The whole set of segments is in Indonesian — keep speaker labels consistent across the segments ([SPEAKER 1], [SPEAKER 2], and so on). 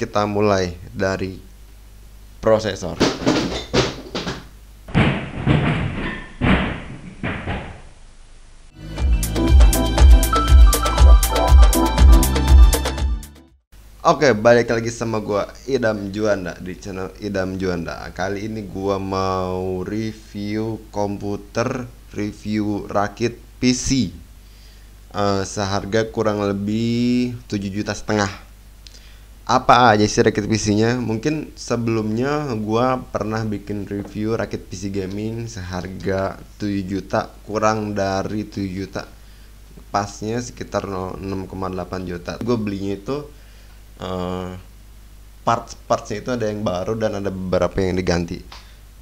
[SPEAKER 1] kita mulai dari prosesor. Oke, balik lagi sama gua Idam Juanda di channel Idam Juanda. Kali ini gua mau review komputer, review rakit PC seharga kurang lebih 7,5 juta. Apa aja sih rakit PC-nya? Mungkin sebelumnya gua pernah bikin review rakit PC gaming seharga 7 juta, kurang dari 7 juta. Pasnya sekitar 6,8 juta. Gue belinya itu eh, parts-partsnya itu ada yang baru dan ada beberapa yang diganti.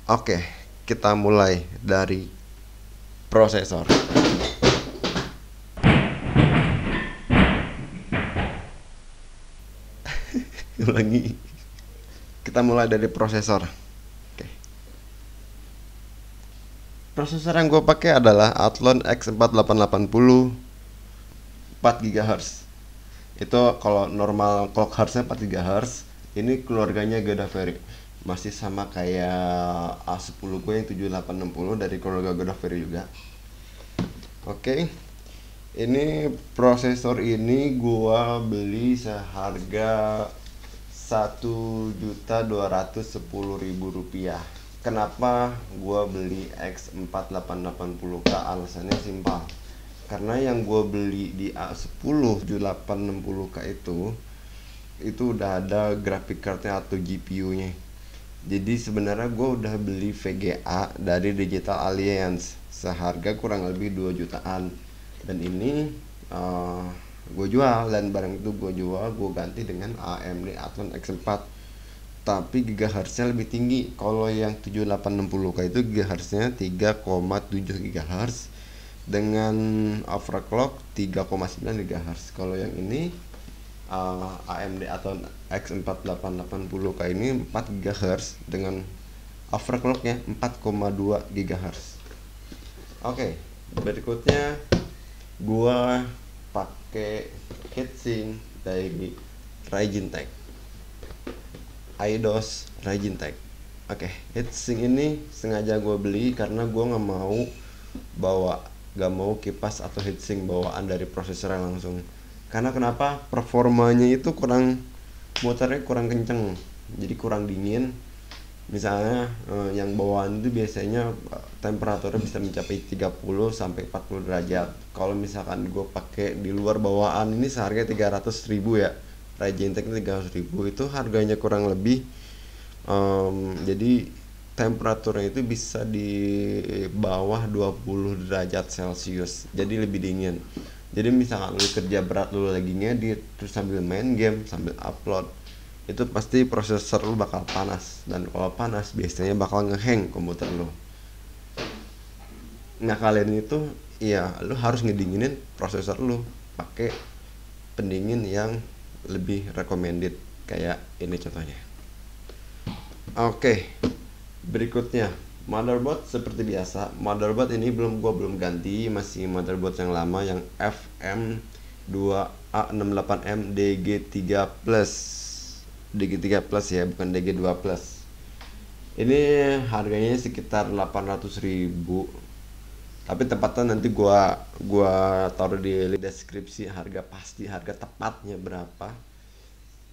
[SPEAKER 1] Oke, kita mulai dari prosesor. Ulangi. Kita mulai dari prosesor. Oke. Prosesor yang gue pakai adalah Athlon X4880 4 GHz. Itu kalau normal clock hertznya 4 GHz. Ini keluarganya Godaferi. Masih sama kayak A10 gue yang 7860 dari keluarga Godaferi juga. Oke. Ini prosesor ini gua beli seharga 1.210.000 rupiah. Kenapa gua beli X4880K? Alasannya simpel. Karena yang gua beli di A10 7860K itu udah ada graphic cardnya atau GPU-nya. Jadi sebenarnya gue udah beli VGA dari Digital Alliance seharga kurang lebih 2 jutaan. Dan ini gue jual, dan barang itu gue jual, gue ganti dengan AMD Athlon X4. Tapi gigahertznya lebih tinggi. Kalau yang 7860K itu gigahertznya 3,7 GHz dengan overclock 3,9 GHz. Kalau yang ini AMD atau X4880K ini 4 GHz dengan overclocknya 4,2 GHz. Oke, berikutnya gua pakai heatsink dari Ryzen Tech, Eidos Ryzen Tech. Oke, heatsink ini sengaja gua beli karena gua nggak mau kipas atau heatsink bawaan dari prosesor langsung. Karena kenapa? Performanya itu motornya kurang kenceng, jadi kurang dingin. Misalnya yang bawaan itu biasanya temperaturnya bisa mencapai 30 sampai 40 derajat. Kalau misalkan gue pakai di luar bawaan ini seharga 300.000 ya. Ryzen Tech 300.000 itu harganya kurang lebih jadi temperaturnya itu bisa di bawah 20 derajat Celcius. Jadi lebih dingin. Jadi misalkan lu kerja berat, lu lagi ngedit terus sambil main game sambil upload, itu pasti prosesor lu bakal panas, dan kalau panas biasanya bakal ngehang komputer lu. Nah, kalian itu iya, lu harus ngedinginin prosesor lu pakai pendingin yang lebih recommended kayak ini contohnya. Oke, berikutnya motherboard. Seperti biasa, motherboard ini belum ganti, masih motherboard yang lama yang FM2A68M DG3 Plus. DG3 Plus ya, bukan DG2 Plus. Ini harganya sekitar 800.000. Tapi tempatnya nanti gua taruh di deskripsi harga tepatnya berapa.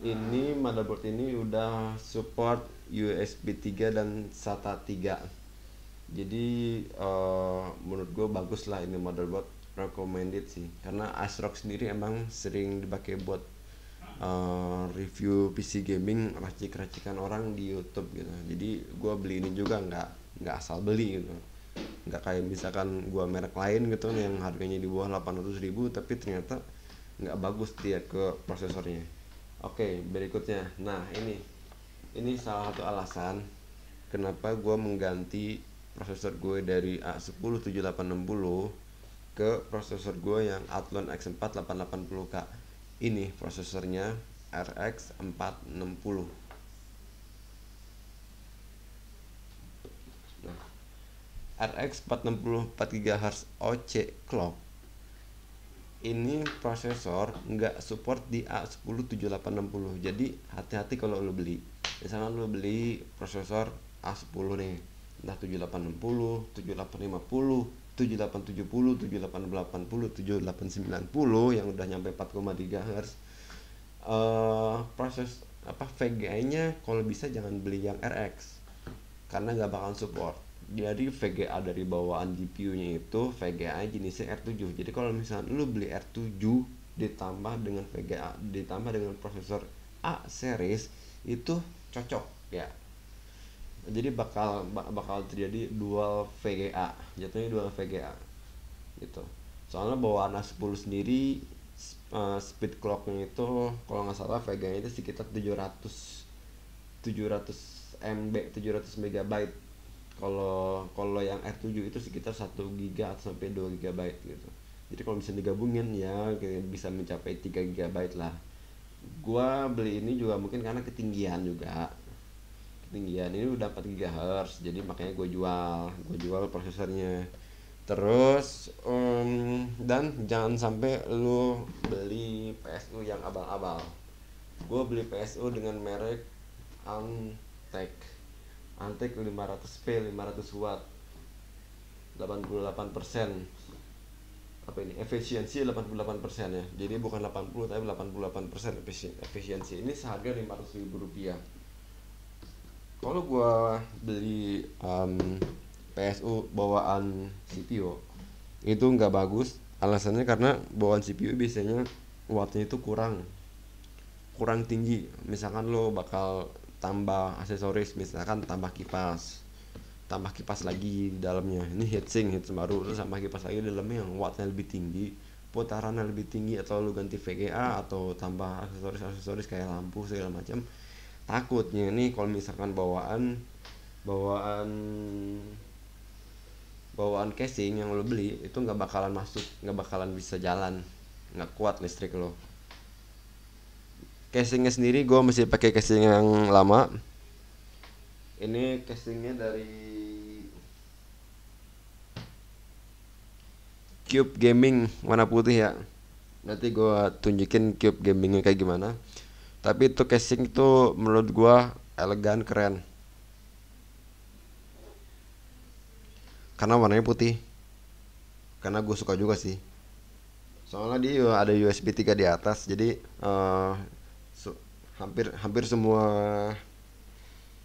[SPEAKER 1] Ini motherboard ini udah support USB 3 dan SATA 3. Jadi menurut gue bagus lah ini motherboard, recommended sih. Karena ASRock sendiri emang sering dipakai buat review PC gaming, racik-racikan orang di YouTube gitu. Jadi gue beli ini juga nggak asal beli gitu. Nggak kayak misalkan gue merek lain gitu yang harganya di bawah 800.000 tapi ternyata nggak bagus dia ke prosesornya. Oke, berikutnya. Nah, ini salah satu alasan kenapa gue mengganti prosesor gue dari A10 7860 ke prosesor gue yang Athlon X4 880K. Ini prosesornya RX 460. Nah, RX 460 4 GHz OC clock ini prosesor nggak support di A10 7860. Jadi hati-hati kalau lo beli. Misalkan lo beli prosesor A10 nih, entah 7860, 7850, 7870, 7880, 7890 yang udah nyampe 4,3 Hz. Proses VGA-nya kalau bisa jangan beli yang RX karena nggak bakal support. Jadi VGA dari bawaan GPU-nya itu VGA jenisnya R7. Jadi kalau misalnya lu beli R7 ditambah dengan VGA ditambah dengan prosesor A series itu cocok ya. Jadi bakal terjadi dual VGA, jatuhnya dual VGA gitu. Soalnya bawaan A10 sendiri speed clocknya itu kalau nggak salah VGA itu sekitar 700 MB 700 MB. Kalau yang R7 itu sekitar 1 GB atau sampai 2 GB gitu. Jadi kalau bisa digabungin ya bisa mencapai 3 GB lah. Gua beli ini juga mungkin karena ketinggian ini udah 4 GHz, jadi makanya gue jual prosesornya. Terus dan jangan sampai lu beli PSU yang abal-abal. Gue beli PSU dengan merek Antec 500p 500 watt 88%. Apa ini? Efisiensi 88% ya. Jadi bukan 80 tapi 88% efisiensi. Ini seharga Rp500.000. Kalau gua beli PSU bawaan CPU itu nggak bagus. Alasannya karena bawaan CPU biasanya wattnya itu kurang tinggi. Misalkan lo bakal tambah aksesoris, misalkan tambah kipas lagi di dalamnya. Ini heatsink baru, terus tambah kipas lagi di dalamnya yang wattnya lebih tinggi, putarannya lebih tinggi, atau lu ganti VGA atau tambah aksesoris kayak lampu segala macam. Takutnya nih kalau misalkan bawaan casing yang lo beli itu nggak bakalan bisa jalan, nggak kuat listrik lo. Casingnya sendiri gue masih pakai casing yang lama. Ini casingnya dari Cube Gaming warna putih ya. Nanti gue tunjukin Cube Gamingnya kayak gimana. Tapi itu casing itu menurut gua elegan, keren. Karena warnanya putih. Karena gue suka juga sih. Soalnya dia ada USB 3 di atas, jadi hampir semua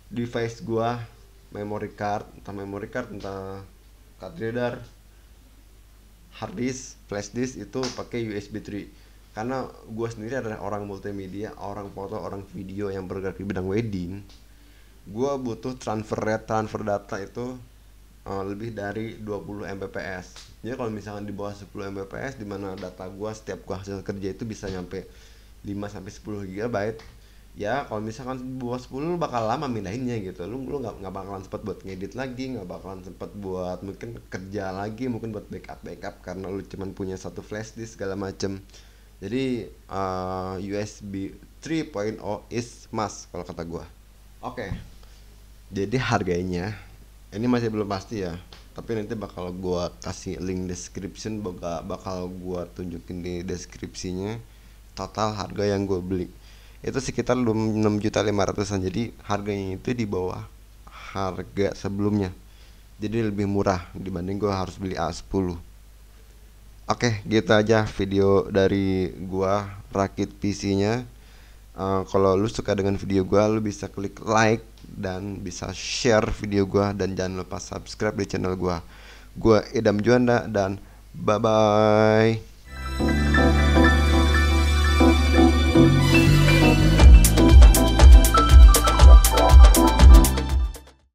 [SPEAKER 1] device gua, memory card, entah card reader, hard disk, flash disk itu pakai USB 3. Karena gue sendiri adalah orang multimedia, orang foto, orang video yang bergerak di bidang wedding. Gue butuh transfer data itu lebih dari 20 Mbps. Jadi kalau misalkan di bawah 10 Mbps, dimana data gue setiap gue hasil kerja itu bisa nyampe 5-10 GB, ya kalau misalkan di bawah 10 lu bakal lama mindahinnya gitu. Lu nggak bakalan sempat buat ngedit lagi, nggak bakalan sempat buat mungkin kerja lagi, mungkin buat backup karena lu cuman punya satu flash disk segala macem. Jadi USB 3.0 is must kalau kata gua. Oke. Jadi harganya ini masih belum pasti ya. Tapi nanti bakal gua kasih link description, bakal gua tunjukin di deskripsinya total harga yang gua beli. Itu sekitar 6.500.000-an. Jadi harganya itu di bawah harga sebelumnya. Jadi lebih murah dibanding gua harus beli A10. Oke, gitu aja video dari gua rakit PC-nya. Kalau lu suka dengan video gua, lu bisa klik like dan bisa share video gua, dan jangan lupa subscribe di channel gua. Gua Idam Juanda dan bye bye.